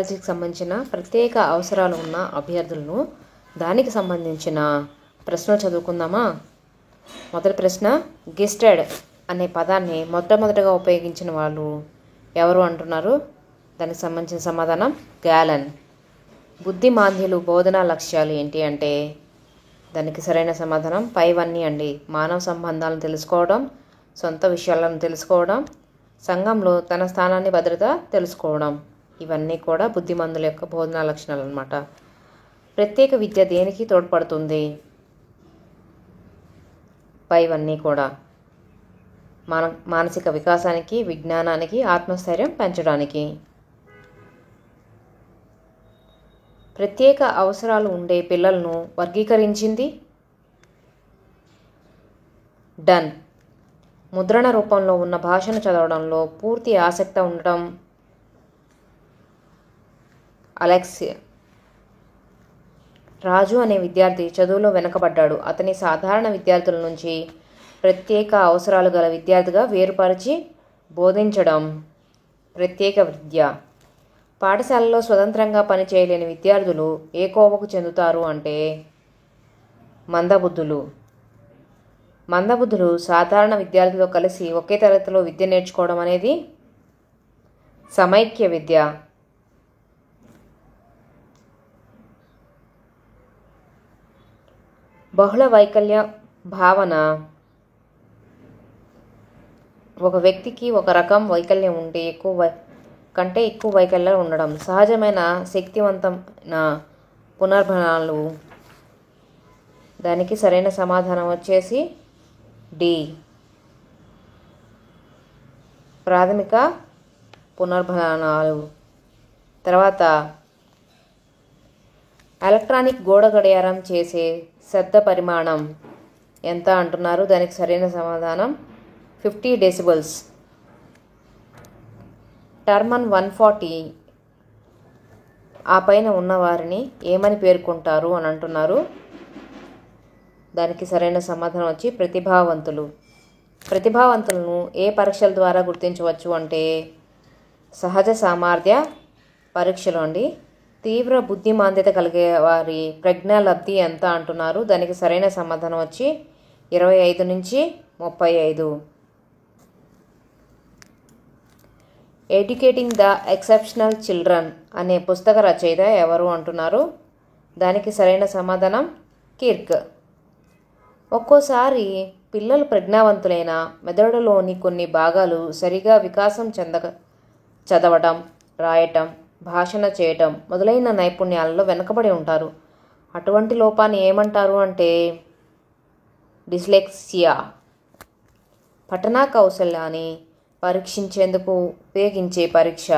బయాలజీకి సంబంధించిన ప్రత్యేక అవసరాలు ఉన్న అభ్యర్థులను దానికి సంబంధించిన ప్రశ్నలు చదువుకుందామా. మొదటి ప్రశ్న, గిస్టెడ్ అనే పదాన్ని మొట్టమొదటిగా ఉపయోగించిన వాళ్ళు ఎవరు అంటున్నారు. దానికి సంబంధించిన సమాధానం గ్యాలన్. బుద్ధిమాంద్యులు బోధనా లక్ష్యాలు ఏంటి అంటే దానికి సరైన సమాధానం పైవన్నీ అండి. మానవ సంబంధాలను తెలుసుకోవడం, సొంత విషయాలను తెలుసుకోవడం, సంఘంలో తన స్థానాన్ని భద్రత తెలుసుకోవడం, ఇవన్నీ కూడా బుద్ధిమంతుల యొక్క బోధనా లక్షణాలు అన్నమాట. ప్రత్యేక విద్య దేనికి తోడ్పడుతుంది? పైవన్నీ కూడా మానసిక వికాసానికి, విజ్ఞానానికి, ఆత్మస్థైర్యం పెంచడానికి. ప్రత్యేక అవసరాలు ఉండే పిల్లలను వర్గీకరించింది డన్. ముద్రణ రూపంలో ఉన్న భాషను చదవడంలో పూర్తి ఆసక్తి ఉండటం అలెక్సియా. రాజు అనే విద్యార్థి చదువులో వెనుకబడ్డాడు. అతని సాధారణ విద్యార్థుల నుంచి ప్రత్యేక అవసరాలు గల విద్యార్థిగా వేరుపరిచి బోధించడం ప్రత్యేక విద్య. పాఠశాలలో స్వతంత్రంగా పనిచేయలేని విద్యార్థులు ఏ కోవకు చెందుతారు అంటే మందబుద్ధులు. మందబుద్ధులు సాధారణ విద్యార్థులతో కలిసి ఒకే తరగతిలో విద్య నేర్చుకోవడం అనేది సమైక్య విద్య. బహుళ వైకల్య భావన ఒక వ్యక్తికి ఒక రకం వైకల్యం ఉంటే కంటే ఎక్కువ వైకల్యాలు ఉండడం. సహజమైన శక్తివంతమైన పునర్భరణాలు. దానికి సరైన సమాధానం వచ్చేసి డి, ప్రాథమిక పునర్భరణాలు. తర్వాత ఎలక్ట్రానిక్ గోడ గడియారం చేసే శబ్ద పరిమాణం ఎంత అంటున్నారు. దానికి సరైన సమాధానం 50 డెసిబల్స్. టర్మన్ 140 ఆ పైన ఉన్నవారిని ఏమని పేర్కొంటారు అని అంటున్నారు. దానికి సరైన సమాధానం వచ్చి ప్రతిభావంతులు. ప్రతిభావంతులను ఏ పరీక్షల ద్వారా గుర్తించవచ్చు అంటే సహజ సామర్థ్య పరీక్షలు అండి. తీవ్ర బుద్ధిమాంద్యత కలిగే వారి ప్రజ్ఞాలబ్ధి ఎంత అంటున్నారు. దానికి సరైన సమాధానం వచ్చి 25 నుంచి 35. ఎడ్యుకేటింగ్ ద ఎక్సెప్షనల్ చిల్డ్రన్ అనే పుస్తక రచయిత ఎవరు అంటున్నారు. దానికి సరైన సమాధానం కిర్క్. ఒక్కోసారి పిల్లలు ప్రజ్ఞావంతులైన మెదడులోని కొన్ని భాగాలు సరిగా వికాసం చదవటం, రాయటం, భాషణ చేయటం మొదలైన నైపుణ్యాలలో వెనుకబడి ఉంటారు. అటువంటి లోపాన్ని ఏమంటారు అంటే డిస్లెక్సియా. పఠనా కౌశల్యాన్ని పరీక్షించేందుకు ఉపయోగించే పరీక్ష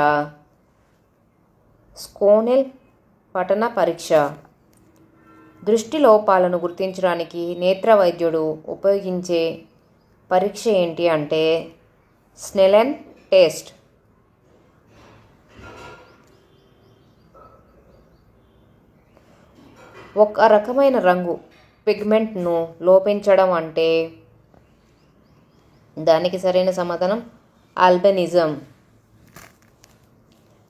స్కోనెల్ పఠన పరీక్ష. దృష్టి లోపాలను గుర్తించడానికి నేత్ర వైద్యుడు ఉపయోగించే పరీక్ష ఏంటి అంటే స్నెలెన్ టెస్ట్. ఒక రకమైన రంగు పిగ్మెంట్ను లోపించడం అంటే దానికి సరైన సమాధానం ఆల్బినిజం.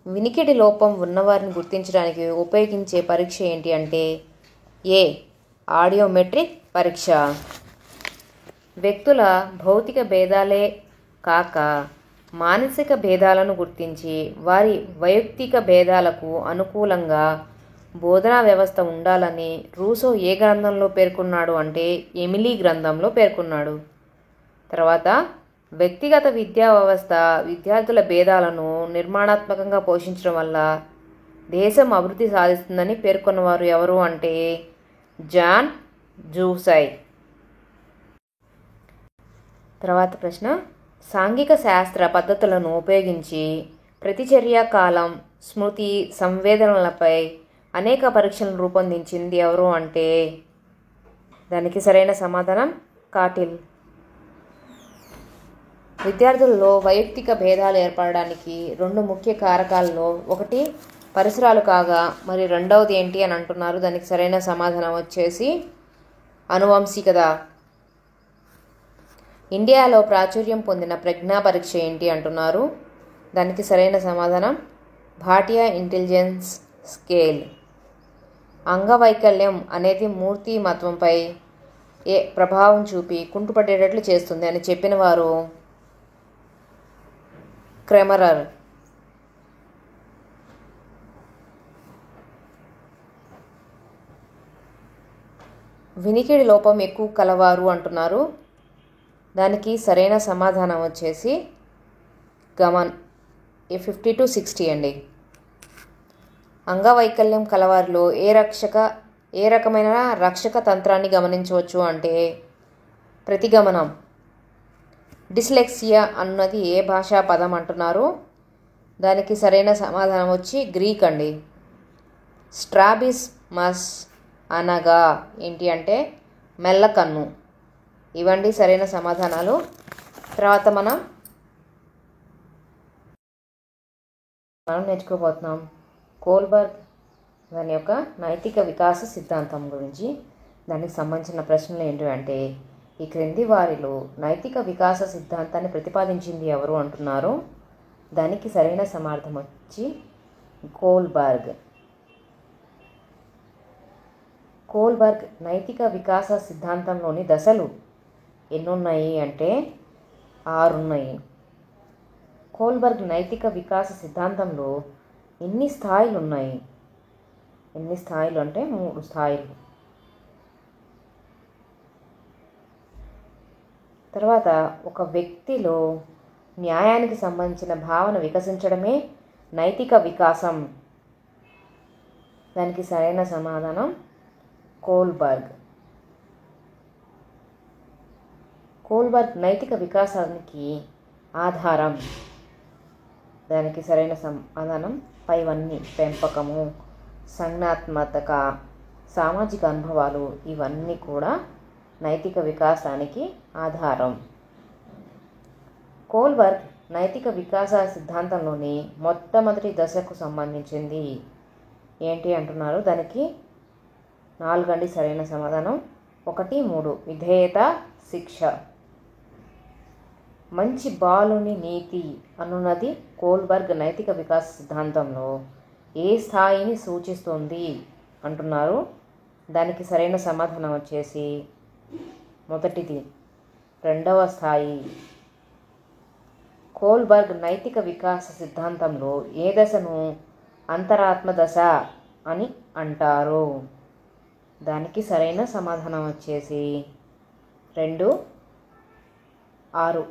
వినికిడి లోపం ఉన్నవారిని గుర్తించడానికి ఉపయోగించే పరీక్ష ఏంటి అంటే ఏ ఆడియోమెట్రిక్ పరీక్ష. వ్యక్తుల భౌతిక భేదాలే కాక మానసిక భేదాలను గుర్తించి వారి వైయక్తిక భేదాలకు అనుకూలంగా బోధనా వ్యవస్థ ఉండాలని రూసో ఏ గ్రంథంలో పేర్కొన్నాడు అంటే ఎమిలీ గ్రంథంలో పేర్కొన్నాడు. తర్వాత వ్యక్తిగత విద్యా వ్యవస్థ విద్యార్థుల భేదాలను నిర్మాణాత్మకంగా పోషించడం వల్ల దేశం అభివృద్ధి సాధిస్తుందని పేర్కొన్నవారు ఎవరు అంటే జాన్ జూసై. తర్వాత ప్రశ్న, సాంఘిక శాస్త్ర పద్ధతులను ఉపయోగించి ప్రతిచర్య కాలం, స్మృతి, సంవేదనలపై అనేక పరీక్షలను రూపొందించింది ఎవరు అంటే దానికి సరైన సమాధానం కాటిల్. విద్యార్థులలో వైయక్తిక భేదాలు ఏర్పడడానికి 2 ముఖ్య కారకాలలో ఒకటి పరిసరాలు కాగా మరి రెండవది ఏంటి అని అంటున్నారు. దానికి సరైన సమాధానం వచ్చేసి అనువంశికత. ఇండియాలో ప్రాచుర్యం పొందిన ప్రజ్ఞా పరీక్ష ఏంటి అంటున్నారు. దానికి సరైన సమాధానం భాటియా ఇంటెలిజెన్స్ స్కేల్. అంగవైకల్యం అనేది మూర్తిమత్వంపై ప్రభావం చూపి కుంటుపడేటట్లు చేస్తుంది అని చెప్పిన వారు క్రెమరర్. వినికిడి లోపం ఎక్కువ కలవారు అంటున్నారు. దానికి సరైన సమాధానం వచ్చేసి గమన్ 50-60 అండి. అంగవైకల్యం కలవారిలో ఏ రకమైన రక్షక తంత్రాన్ని గమనించవచ్చు అంటే ప్రతిగమనం. డిస్లెక్సియా అన్నది ఏ భాషా పదం అంటున్నారు. దానికి సరైన సమాధానం వచ్చి గ్రీక్ అండి. స్ట్రాబిస్మస్ అనగా ఏంటి అంటే మెల్లకన్ను. ఇవండి సరైన సమాధానాలు. తర్వాత మనం నేర్చుకోబోతున్నాం కోల్బర్గ్ దాని యొక్క నైతిక వికాస సిద్ధాంతం గురించి. దానికి సంబంధించిన ప్రశ్నలు ఏంటి అంటే ఈ క్రింది వారిలో నైతిక వికాస సిద్ధాంతాన్ని ప్రతిపాదించింది ఎవరు అంటున్నారు. దానికి సరైన సమాధానం వచ్చి కోల్బర్గ్. కోల్బర్గ్ నైతిక వికాస సిద్ధాంతంలోని దశలు ఎన్నున్నాయి అంటే 6 ఉన్నాయి. కోల్బర్గ్ నైతిక వికాస సిద్ధాంతంలో ఎన్ని స్థాయిలు ఉన్నాయి? ఎన్ని స్థాయిలు అంటే 3 స్థాయిలు. తర్వాత ఒక వ్యక్తిలో న్యాయానికి సంబంధించిన భావన వికసించడమే నైతిక వికాసం. దానికి సరైన సమాధానం కోల్బర్గ్. కోల్బర్గ్ నైతిక వికాసానికి ఆధారం. దానికి సరైన సమాధానం పైవన్నీ పెంపకము, సంజ్ఞాత్మక, సామాజిక అనుభవాలు ఇవన్నీ కూడా నైతిక వికాసానికి ఆధారం. కోల్బర్గ్ నైతిక వికాస సిద్ధాంతంలోని మొట్టమొదటి దశకు సంబంధించింది ఏంటి అంటున్నారు. దానికి 4 అండి సరైన సమాధానం. 1, 3 విధేయత, శిక్ష. మంచి బాలుని నీతి అనున్నది కోల్బర్గ్ నైతిక వికాస సిద్ధాంతంలో ఏ స్థాయిని సూచిస్తుంది అంటున్నారు. దానికి సరైన సమాధానం వచ్చేసి మొదటిది 2వ స్థాయి. కోల్బర్గ్ నైతిక వికాస సిద్ధాంతంలో ఏ దశను అంతరాత్మ దశ అని అంటారు. దానికి సరైన సమాధానం వచ్చేసి 2, 6.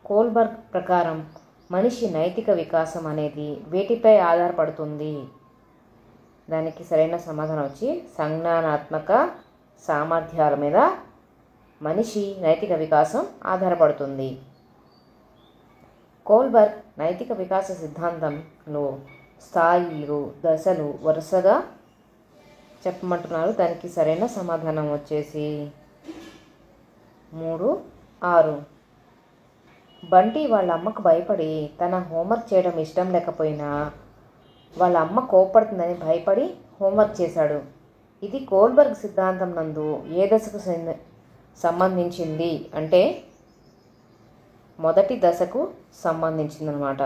కోల్బర్గ్ ప్రకారం మనిషి నైతిక వికాసం అనేది వేటిపై ఆధారపడుతుంది. దానికి సరైన సమాధానం వచ్చి సంజ్ఞానాత్మక సామర్థ్యాల మీద మనిషి నైతిక వికాసం ఆధారపడుతుంది. కోల్బర్గ్ నైతిక వికాస సిద్ధాంతంలో స్థాయిలు, దశలు వరుసగా చెప్పమంటున్నారు. దానికి సరైన సమాధానం వచ్చేసి 3, 6. బంటి వాళ్ళ అమ్మకు భయపడి తన హోంవర్క్ చేయడం ఇష్టం లేకపోయినా వాళ్ళ అమ్మ కోపడుతుందని భయపడి హోంవర్క్ చేశాడు. ఇది కోల్బర్గ్ సిద్ధాంతం నందు ఏ దశకు సంబంధించింది అంటే మొదటి దశకు సంబంధించిందనమాట.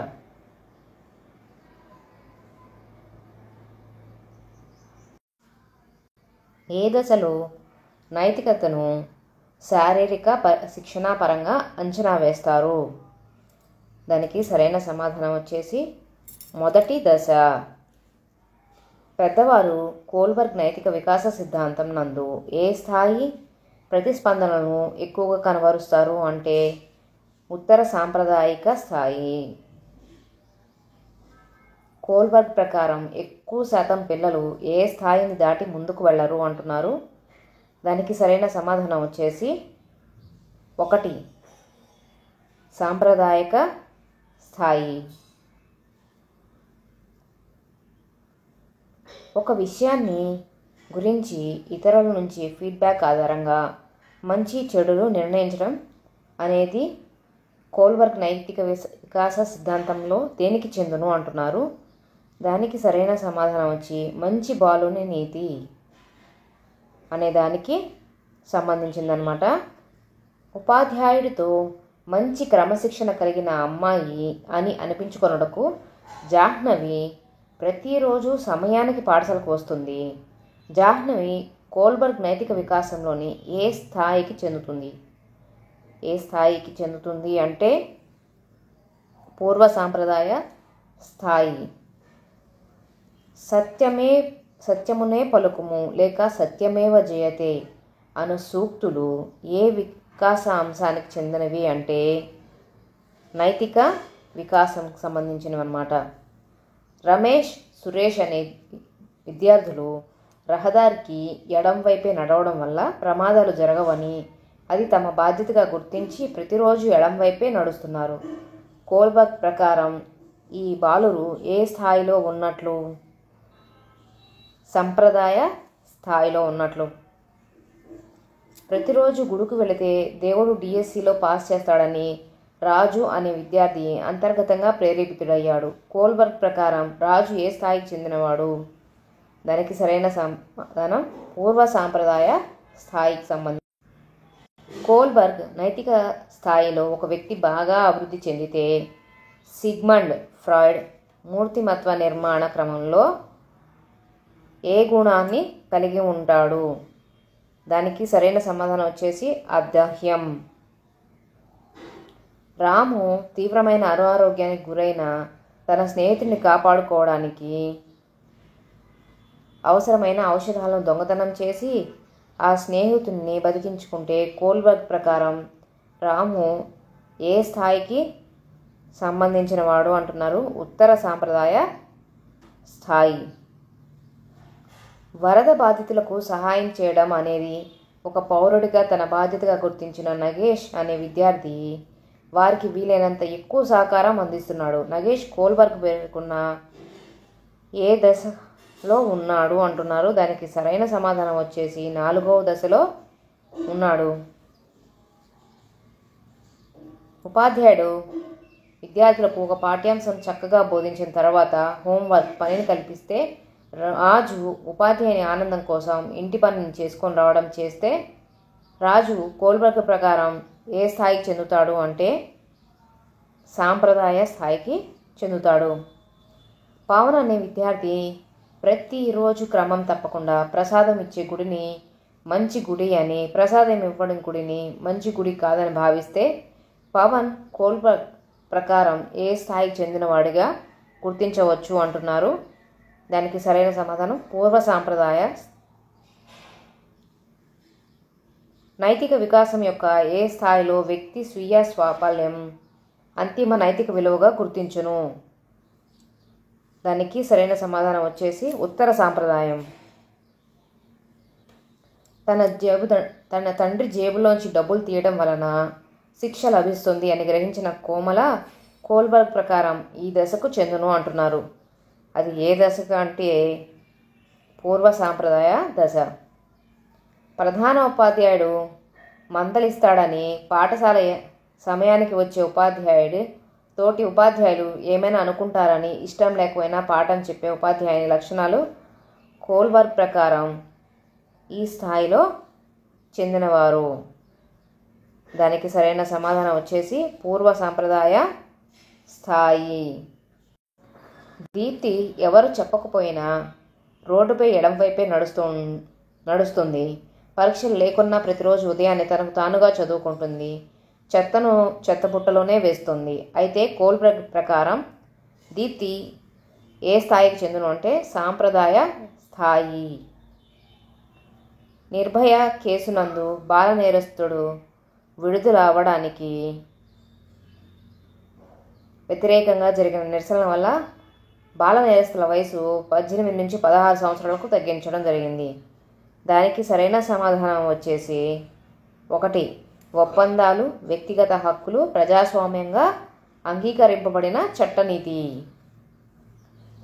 ఏ దశలో నైతికతను శారీరక శిక్షణ పరంగా అంచనా వేస్తారు. దానికి సరైన సమాధానం వచ్చేసి మొదటి దశ. పెద్దవారు కోల్బర్గ్ నైతిక వికాస సిద్ధాంతం నందు ఏ స్థాయి ప్రతిస్పందనలను ఎక్కువగా కనబరుస్తారు అంటే ఉత్తర సాంప్రదాయిక స్థాయి. కోల్బర్గ్ ప్రకారం ఎక్కువ శాతం పిల్లలు ఏ స్థాయిని దాటి ముందుకు వెళ్ళరు అంటున్నారు. దానికి సరైన సమాధానం వచ్చేసి 1 సాంప్రదాయక స్థాయి. ఒక విషయాన్ని గురించి ఇతరుల నుంచి ఫీడ్బ్యాక్ ఆధారంగా మంచి చెడులు నిర్ణయించడం అనేది కోల్బర్గ్ నైతిక వికాస సిద్ధాంతంలో దేనికి చెందును అంటున్నారు. దానికి సరైన సమాధానం వచ్చి మంచి బాలుని నీతి అనే దానికి సంబంధించిందనమాట. ఉపాధ్యాయుడితో మంచి క్రమశిక్షణ కలిగిన అమ్మాయి అని అనిపించుకొనుటకు జాహ్నవి ప్రతిరోజు సమయానికి పాఠశాలకు వస్తుంది. జాహ్నవి కోల్బర్గ్ నైతిక వికాసంలోని ఏ స్థాయికి చెందుతుంది అంటే పూర్వ సాంప్రదాయ స్థాయి. సత్యమునే పలుకుము లేక సత్యమేవ జయతే అను సూక్తులు ఏ వికాస అంశానికి చెందినవి అంటే నైతిక వికాసంకు సంబంధించినవి అన్నమాట. రమేష్, సురేష్ అనే విద్యార్థులు రహదారికి ఎడం వైపే నడవడం వల్ల ప్రమాదాలు జరగవని, అది తమ బాధ్యతగా గుర్తించి ప్రతిరోజు ఎడం వైపే నడుస్తున్నారు. కోల్బర్గ్ ప్రకారం ఈ బాలురు ఏ స్థాయిలో ఉన్నట్లు? సంప్రదాయ స్థాయిలో ఉన్నట్లు. ప్రతిరోజు గుడికి వెళితే దేవుడు డిఎస్సిలో పాస్ చేస్తాడని రాజు అనే విద్యార్థి అంతర్గతంగా ప్రేరేపితుడయ్యాడు. కోల్బర్గ్ ప్రకారం రాజు ఏ స్థాయికి చెందినవాడు? దానికి సరైన సమాధానం పూర్వ సాంప్రదాయ స్థాయికి సంబంధించి. కోల్బర్గ్ నైతిక స్థాయిలో ఒక వ్యక్తి బాగా అభివృద్ధి చెందితే సిగ్మండ్ ఫ్రాయిడ్ మూర్తిమత్వ నిర్మాణ క్రమంలో ఏ గుణాన్ని కలిగి ఉంటాడు? దానికి సరైన సమాధానం వచ్చేసి అదాహ్యం. రాము తీవ్రమైన అనారోగ్యానికి గురైన తన స్నేహితుడిని కాపాడుకోవడానికి అవసరమైన ఔషధాలను దొంగతనం చేసి ఆ స్నేహితుడిని బతికించుకుంటే కోల్బర్గ్ ప్రకారం రాము ఏ స్థాయికి సంబంధించిన వాడు అంటున్నారు? ఉత్తర సాంప్రదాయ స్థాయి. వరద బాధితులకు సహాయం చేయడం అనేది ఒక పౌరుడిగా తన బాధ్యతగా గుర్తించిన నగేష్ అనే విద్యార్థి వారికి వీలైనంత ఎక్కువ సహకారం అందిస్తున్నాడు. నగేష్ కోల్బర్గ్ పేర్కొన్న ఏ దశలో ఉన్నాడు అంటున్నారు? దానికి సరైన సమాధానం వచ్చేసి 4వ దశలో ఉన్నాడు. ఉపాధ్యాయుడు విద్యార్థులకు ఒక పాఠ్యాంశం చక్కగా బోధించిన తర్వాత హోంవర్క్ పనిని కల్పిస్తే రాజు ఉపాధ్యాయుని ఆనందం కోసం ఇంటి పనిని చేసుకొని రావడం చేస్తే రాజు కోల్బర్గ్ ప్రకారం ఏ స్థాయికి చెందుతాడు అంటే సాంప్రదాయ స్థాయికి చెందుతాడు. పవన్ అనే విద్యార్థి ప్రతిరోజు క్రమం తప్పకుండా ప్రసాదం ఇచ్చే గుడిని మంచి గుడి అని, ప్రసాదం ఇవ్వడం గుడిని మంచి గుడి కాదని భావిస్తే పవన్ కోల్బర్గ్ ప్రకారం ఏ స్థాయికి చెందినవాడిగా గుర్తించవచ్చు అంటున్నారు? దానికి సరైన సమాధానం పూర్వ సాంప్రదాయ. నైతిక వికాసం యొక్క ఏ స్థాయిలో వ్యక్తి స్వీయ స్వాపల్యం అంతిమ నైతిక విలువగా గుర్తించును? దానికి సరైన సమాధానం వచ్చేసి ఉత్తర సాంప్రదాయం. తన తండ్రి జేబులోంచి డబ్బులు తీయడం వలన శిక్ష లభిస్తుంది అని గ్రహించిన కోమల కోల్బర్గ్ ప్రకారం ఈ దశకు చెందును అంటున్నారు. అది ఏ దశకు అంటే పూర్వ సాంప్రదాయ దశ. ప్రధాన ఉపాధ్యాయుడు మందలిస్తాడని పాఠశాల సమయానికి వచ్చే తోటి ఉపాధ్యాయులు ఏమైనా అనుకుంటారని ఇష్టం లేకపోయినా పాఠం చెప్పే ఉపాధ్యాయుని లక్షణాలు కోల్బర్గ్ ప్రకారం ఈ స్థాయిలో చెందినవారు. దానికి సరైన సమాధానం వచ్చేసి పూర్వ సాంప్రదాయ స్థాయి. దీప్తి ఎవరు చెప్పకపోయినా రోడ్డుపై ఎడంవైపే నడుస్తుంది. పరీక్షలు లేకున్నా ప్రతిరోజు ఉదయాన్నే తనకు తానుగా చదువుకుంటుంది. చెత్తను చెత్తబుట్టలోనే వేస్తుంది. అయితే కోల్బర్గ్ ప్రకారం దీప్తి ఏ స్థాయికి చెందును అంటే సాంప్రదాయ స్థాయి. నిర్భయ కేసునందు బాల నేరస్తుడు విడుదల అవ్వడానికి వ్యతిరేకంగా జరిగిన నిరసనల వల్ల బాల నేరస్తుల వయసు 18 నుంచి 16 సంవత్సరాలకు తగ్గించడం జరిగింది. దానికి సరైన సమాధానం వచ్చేసి 1. ఒప్పందాలు, వ్యక్తిగత హక్కులు ప్రజాస్వామ్యంగా అంగీకరింపబడిన చట్టనీతి.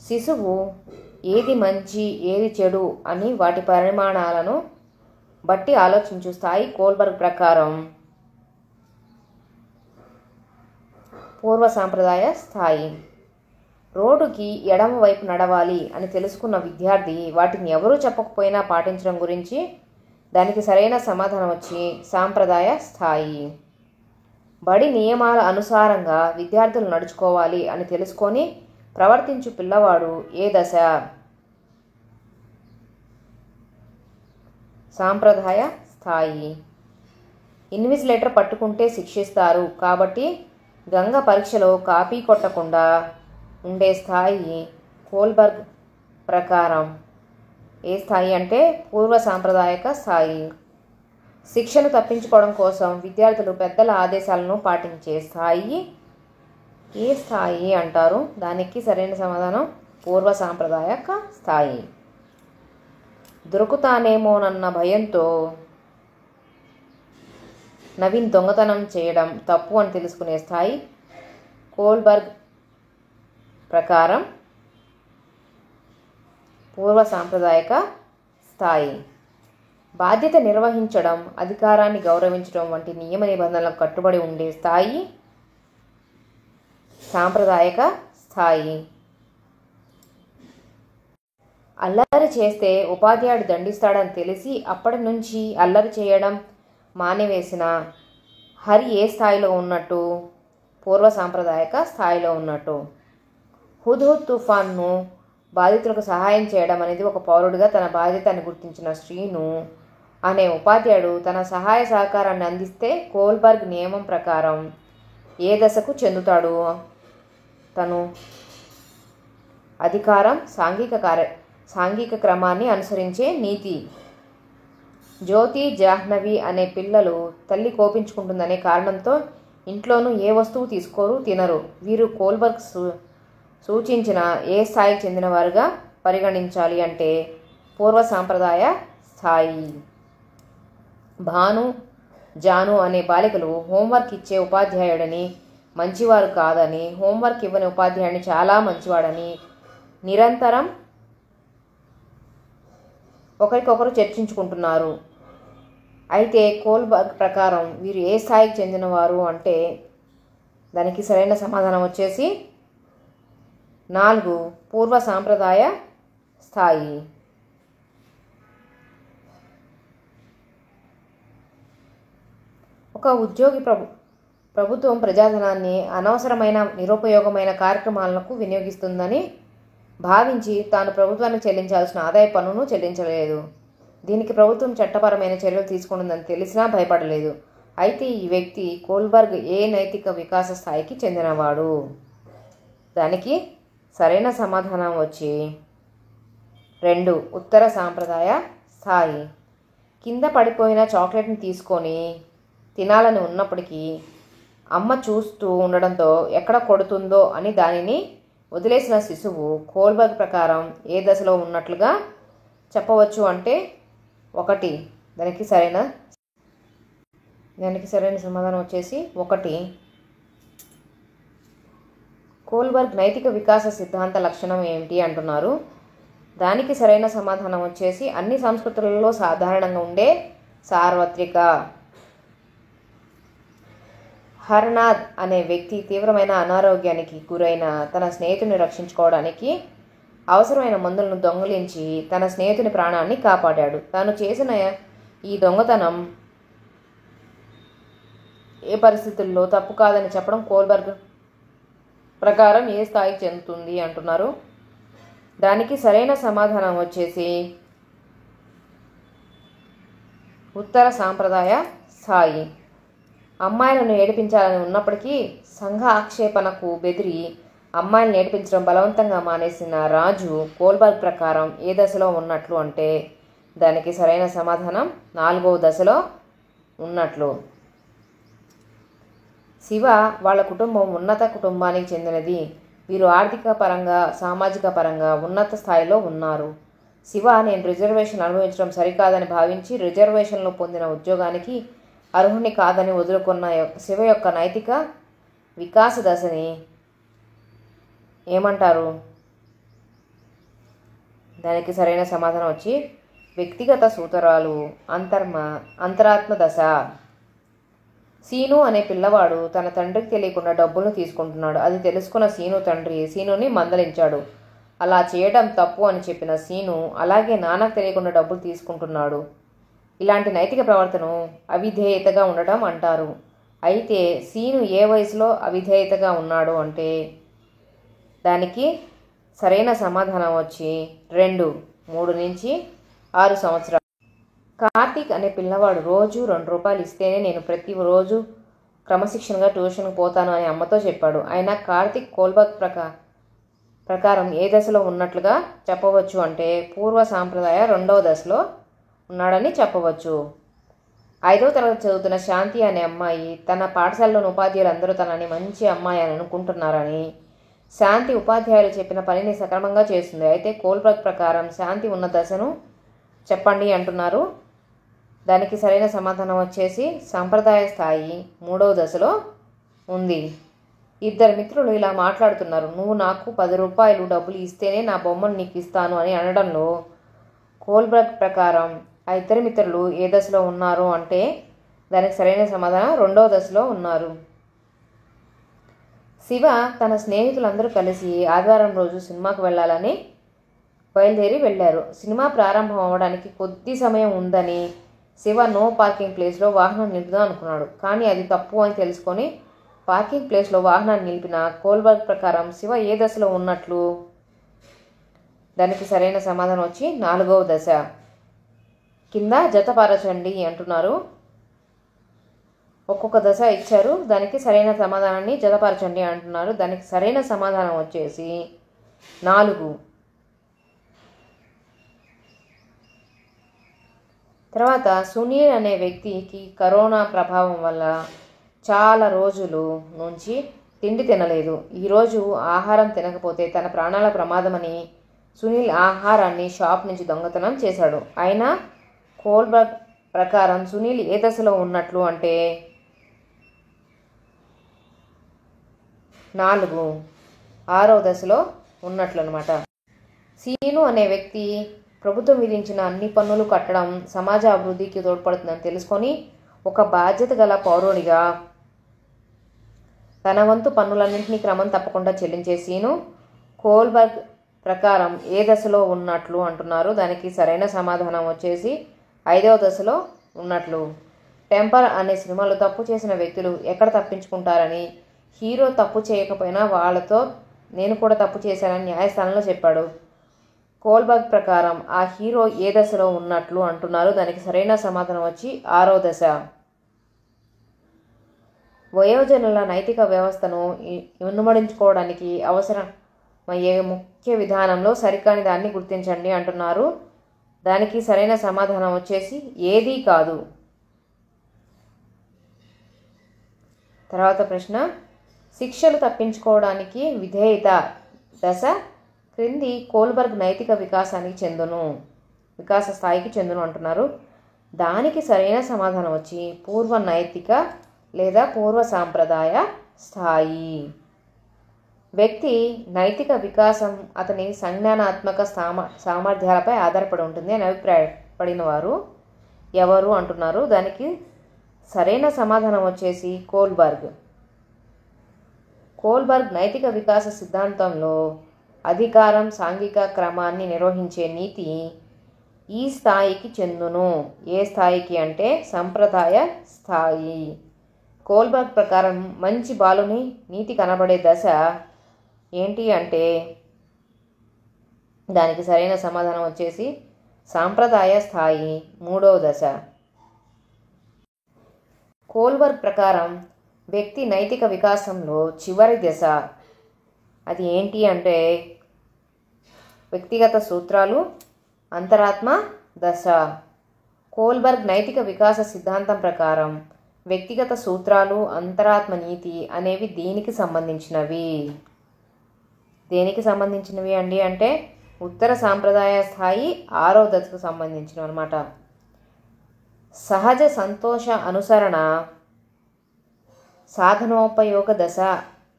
శిశువు ఏది మంచి ఏది చెడు అని వాటి పరిమాణాలను బట్టి ఆలోచించు స్థాయి కోల్బర్గ్ ప్రకారం పూర్వ సాంప్రదాయ స్థాయి. రోడ్డుకి ఎడమ వైపు నడవాలి అని తెలుసుకున్న విద్యార్థి వాటిని ఎవరూ చెప్పకపోయినా పాటించడం గురించి దానికి సరైన సమాధానం వచ్చి సాంప్రదాయ స్థాయి. బడి నియమాల అనుసారంగా విద్యార్థులు నడుచుకోవాలి అని తెలుసుకొని ప్రవర్తించు పిల్లవాడు ఏ దశ? సాంప్రదాయ స్థాయి. ఇన్విజిలేటర్ పట్టుకుంటే శిక్షిస్తారు కాబట్టి గంగ పరీక్షలో కాపీ కొట్టకుండా ఉండే స్థాయి కోల్బర్గ్ ప్రకారం ఏ స్థాయి అంటే పూర్వ సాంప్రదాయక స్థాయి. శిక్షను తప్పించుకోవడం కోసం విద్యార్థులు పెద్దల ఆదేశాలను పాటించే స్థాయి ఏ స్థాయి అంటారు? దానికి సరైన సమాధానం పూర్వ సాంప్రదాయక స్థాయి. దొరుకుతానేమోనన్న భయంతో నవీన్ దొంగతనం చేయడం తప్పు అని తెలుసుకునే స్థాయి కోల్బర్గ్ ప్రకారం పూర్వ సాంప్రదాయక స్థాయి. బాధ్యత నిర్వహించడం, అధికారాన్ని గౌరవించడం వంటి నియమ నిబంధనలకు కట్టుబడి ఉండే స్థాయి సాంప్రదాయక స్థాయి. అల్లరి చేస్తే ఉపాధ్యాయుడు దండిస్తాడని తెలిసి అప్పటి నుంచి అల్లరి చేయడం మానివేసిన హరి ఏ స్థాయిలో ఉన్నట్టు? పూర్వ సాంప్రదాయక స్థాయిలో ఉన్నట్టు. హుద్హుద్ తుఫాన్ను బాధితులకు సహాయం చేయడం అనేది ఒక పౌరుడిగా తన బాధ్యత అని గుర్తించిన శ్రీను అనే ఉపాధ్యాయుడు తన సహాయ సహకారాన్ని అందిస్తే కోల్బర్గ్ నియమం ప్రకారం ఏ దశకు చెందుతాడు? తను అధికారం, సాంఘిక క్రమాన్ని అనుసరించే నీతి. జ్యోతి, జాహ్నవి అనే పిల్లలు తల్లి కోపించుకుంటుందనే కారణంతో ఇంట్లోనూ ఏ వస్తువు తీసుకోరు, తినరు. వీరు కోల్బర్గ్ సూచించిన ఏ స్థాయికి చెందినవారుగా పరిగణించాలి అంటే పూర్వ సాంప్రదాయ స్థాయి. భాను, జాను అనే బాలికలు హోంవర్క్ ఇచ్చే ఉపాధ్యాయుడని మంచివారు కాదని, హోంవర్క్ ఇవ్వని ఉపాధ్యాయుడిని చాలా మంచివాడని నిరంతరం ఒకరికొకరు చర్చించుకుంటున్నారు. అయితే కోల్బర్గ్ ప్రకారం వీరు ఏ స్థాయికి చెందినవారు అంటే దానికి సరైన సమాధానం వచ్చేసి 4 పూర్వ సాంప్రదాయ స్థాయి. ఒక ఉద్యోగి ప్రభుత్వం ప్రజాధనాన్ని అనవసరమైన నిరుపయోగమైన కార్యక్రమాలకు వినియోగిస్తుందని భావించి తాను ప్రభుత్వానికి చెల్లించాల్సిన ఆదాయ పన్నును చెల్లించలేదు. దీనికి ప్రభుత్వం చట్టపరమైన చర్యలు తీసుకుంటుందని తెలిసినా భయపడలేదు. అయితే ఈ వ్యక్తి కోల్బర్గ్ ఏ నైతిక వికాస స్థాయికి చెందినవాడు? దానికి సరైన సమాధానం వచ్చి 2 ఉత్తర సాంప్రదాయ స్థాయి. కింద పడిపోయిన చాక్లెట్ని తీసుకొని తినాలని ఉన్నప్పటికీ అమ్మ చూస్తూ ఉండడంతో ఎక్కడ కొడుతుందో అని దానిని వదిలేసిన శిశువు కోల్బర్గ్ ప్రకారం ఏ దశలో ఉన్నట్లుగా చెప్పవచ్చు అంటే 1. దానికి సరైన సమాధానం వచ్చేసి 1. కోల్బర్గ్ నైతిక వికాస సిద్ధాంత లక్షణం ఏమిటి అంటున్నారు. దానికి సరైన సమాధానం వచ్చేసి అన్ని సంస్కృతులలో సాధారణంగా ఉండే సార్వత్రిక. హర్నాథ్ అనే వ్యక్తి తీవ్రమైన అనారోగ్యానికి గురైన తన స్నేహితుడిని రక్షించుకోవడానికి అవసరమైన మందులను దొంగిలించి తన స్నేహితుని ప్రాణాన్ని కాపాడాడు. తాను చేసిన ఈ దొంగతనం ఏ పరిస్థితుల్లో తప్పు కాదని చెప్పడం కోల్బర్గ్ ప్రకారం ఏ స్థాయికి చెందుతుంది అంటున్నారు. దానికి సరైన సమాధానం వచ్చేసి ఉత్తర సాంప్రదాయ స్థాయి. అమ్మాయిలను ఏడిపించాలని ఉన్నప్పటికీ సంఘ ఆక్షేపణకు బెదిరి అమ్మాయిలను ఏడిపించడం బలవంతంగా మానేసిన రాజు కోల్బర్గ్ ప్రకారం ఏ దశలో ఉన్నట్లు అంటే దానికి సరైన సమాధానం 4వ దశలో ఉన్నట్లు. శివ వాళ్ళ కుటుంబం ఉన్నత కుటుంబానికి చెందినది. వీరు ఆర్థిక పరంగా, సామాజిక పరంగా ఉన్నత స్థాయిలో ఉన్నారు. శివ నేను రిజర్వేషన్ అనుభవించడం సరికాదని భావించి రిజర్వేషన్లో పొందిన ఉద్యోగానికి అర్హుని కాదని వదులుకున్న శివ యొక్క నైతిక వికాస దశని ఏమంటారు? దానికి సరైన సమాధానం వచ్చి వ్యక్తిగత సూత్రాలు అంతరాత్మ దశ. సీను అనే పిల్లవాడు తన తండ్రికి తెలియకుండా డబ్బులను తీసుకుంటున్నాడు. అది తెలుసుకున్న సీను తండ్రి సీనుని మందలించాడు. అలా చేయడం తప్పు అని చెప్పిన సీను అలాగే నాన్నకు తెలియకుండా డబ్బులు తీసుకుంటున్నాడు. ఇలాంటి నైతిక ప్రవర్తన అవిధేయతగా ఉండటం అంటారు. అయితే సీను ఏ వయసులో అవిధేయతగా ఉన్నాడు అంటే దానికి సరైన సమాధానం వచ్చి 2, 3 నుంచి 6 సంవత్సరాలు. కార్తీక్ అనే పిల్లవాడు రోజు 2 రూపాయలు ఇస్తేనే నేను ప్రతిరోజు క్రమశిక్షణగా ట్యూషన్కి పోతాను అని అమ్మతో చెప్పాడు. అయినా కార్తీక్ కోల్బర్గ్ ప్రకారం ఏ దశలో ఉన్నట్లుగా చెప్పవచ్చు అంటే పూర్వ సాంప్రదాయ 2వ దశలో ఉన్నాడని చెప్పవచ్చు. 5వ తరగతి చదువుతున్న శాంతి అనే అమ్మాయి తన పాఠశాలలోని ఉపాధ్యాయులందరూ తనని మంచి అమ్మాయి అని అనుకుంటున్నారని, శాంతి ఉపాధ్యాయులు చెప్పిన పనిని సక్రమంగా చేస్తుంది. అయితే కోల్బర్గ్ ప్రకారం శాంతి ఉన్న దశను చెప్పండి అంటున్నారు. దానికి సరైన సమాధానం వచ్చేసి సంప్రదాయ స్థాయి 3వ దశలో ఉంది. 2 మిత్రులు ఇలా మాట్లాడుతున్నారు. నువ్వు నాకు 10 రూపాయలు డబ్బులు ఇస్తేనే నా బొమ్మను నీకు ఇస్తాను అని అనడంలో కోల్బర్గ్ ప్రకారం ఆ 2 మిత్రులు ఏ దశలో ఉన్నారు అంటే దానికి సరైన సమాధానం 2వ దశలో ఉన్నారు. శివ తన స్నేహితులందరూ కలిసి ఆదివారం రోజు సినిమాకు వెళ్ళాలని బయలుదేరి వెళ్ళారు. సినిమా ప్రారంభం అవ్వడానికి కొద్ది సమయం ఉందని శివ నో పార్కింగ్ ప్లేస్లో వాహనం నిలుపుదాం అనుకున్నాడు. కానీ అది తప్పు అని తెలుసుకొని పార్కింగ్ ప్లేస్లో వాహనాన్ని నిలిపిన కోల్బర్గ్ ప్రకారం శివ ఏ దశలో ఉన్నట్లు? దానికి సరైన సమాధానం వచ్చి 4వ దశ. కింద జతపరచండి అంటున్నారు. ఒక్కొక్క దశ ఇచ్చారు. దానికి సరైన సమాధానాన్ని జతపరచండి అంటున్నారు. దానికి సరైన సమాధానం వచ్చేసి 4. తర్వాత సునీల్ అనే వ్యక్తికి కరోనా ప్రభావం వల్ల చాలా రోజులు నుంచి తిండి తినలేదు. ఈరోజు ఆహారం తినకపోతే తన ప్రాణాల ప్రమాదమని సునీల్ ఆహారాన్ని షాప్ నుంచి దొంగతనం చేశాడు. అయినా కోల్బర్గ్ ప్రకారం సునీల్ ఏ దశలో ఉన్నట్లు అంటే 4, 6వ దశలో ఉన్నట్లు అనమాట. సీను అనే వ్యక్తి ప్రభుత్వం విధించిన అన్ని పన్నులు కట్టడం సమాజ అభివృద్ధికి తోడ్పడుతుందని తెలుసుకొని ఒక బాధ్యత గల పౌరుడిగా తన వంతు పన్నులన్నింటినీ క్రమం తప్పకుండా చెల్లించే సీను కోల్బర్గ్ ప్రకారం ఏ దశలో ఉన్నట్లు అంటున్నారు. దానికి సరైన సమాధానం వచ్చేసి 5వ దశలో ఉన్నట్లు. టెంపర్ అనే సినిమాలో తప్పు చేసిన వ్యక్తులు ఎక్కడ తప్పించుకుంటారని, హీరో తప్పు చేయకపోయినా వాళ్ళతో నేను కూడా తప్పు చేశానని న్యాయస్థానంలో చెప్పాడు. కోల్బర్గ్ ప్రకారం ఆ హీరో ఏ దశలో ఉన్నట్లు అంటున్నారు. దానికి సరైన సమాధానం వచ్చి 6వ దశ. వయోజనుల నైతిక వ్యవస్థను ఇనుమడించుకోవడానికి అవసరమయ్యే ముఖ్య విధానంలో సరికాని దాన్ని గుర్తించండి అంటున్నారు. దానికి సరైన సమాధానం వచ్చేసి ఏదీ కాదు. తర్వాత ప్రశ్న, శిక్షలు తప్పించుకోవడానికి విధేయత దశ క్రింది కోల్బర్గ్ నైతిక వికాస స్థాయికి చెందును అంటున్నారు. దానికి సరైన సమాధానం వచ్చి పూర్వ నైతిక లేదా పూర్వ సాంప్రదాయ స్థాయి. వ్యక్తి నైతిక వికాసం అతని సంజ్ఞానాత్మక సామర్థ్యాలపై ఆధారపడి ఉంటుంది అని అభిప్రాయపడిన వారు ఎవరు అంటున్నారు. దానికి సరైన సమాధానం వచ్చేసి కోల్బర్గ్ నైతిక వికాస సిద్ధాంతంలో అధికారం సాంఘిక క్రమాన్ని నిర్వహించే నీతి ఈ స్థాయికి చెందును. ఏ స్థాయికి అంటే సంప్రదాయ స్థాయి. కోల్బర్గ్ ప్రకారం మంచి బాలుని నీతి కనబడే దశ ఏంటి అంటే దానికి సరైన సమాధానం వచ్చేసి సాంప్రదాయ స్థాయి 3వ దశ. కోల్బర్గ్ ప్రకారం వ్యక్తి నైతిక వికాసంలో చివరి దశ అది ఏంటి అంటే వ్యక్తిగత సూత్రాలు అంతరాత్మ దశ. కోల్బర్గ్ నైతిక వికాస సిద్ధాంతం ప్రకారం వ్యక్తిగత సూత్రాలు అంతరాత్మ నీతి అనేవి దేనికి సంబంధించినవి అండి అంటే ఉత్తర సాంప్రదాయ స్థాయి 6వ దశకు సంబంధించినవి అనమాట. సహజ సంతోష అనుసరణ సాధనోపయోగ దశ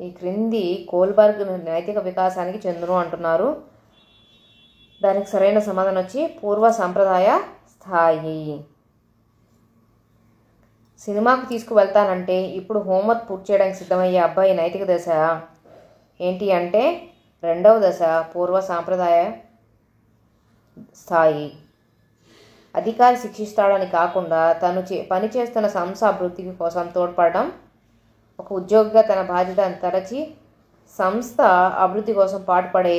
ఈ క్రింది కోల్బర్గ్ నైతిక వికాసానికి చెందును అంటున్నారు. దానికి సరైన సమాధానం వచ్చి పూర్వ సంప్రదాయ స్థాయి. సినిమాకు తీసుకువెళ్తానంటే ఇప్పుడు హోంవర్క్ పూర్తి చేయడానికి సిద్ధమయ్యే అబ్బాయి నైతిక దశ ఏంటి అంటే 2వ దశ పూర్వ సాంప్రదాయ స్థాయి. అధికారి శిక్షిస్తాడని కాకుండా తను పనిచేస్తున్న సంస్థ అభివృద్ధి కోసం తోడ్పడడం ఒక ఉద్యోగిగా తన బాధ్యత తరచి సంస్థ అభివృద్ధి కోసం పాటుపడే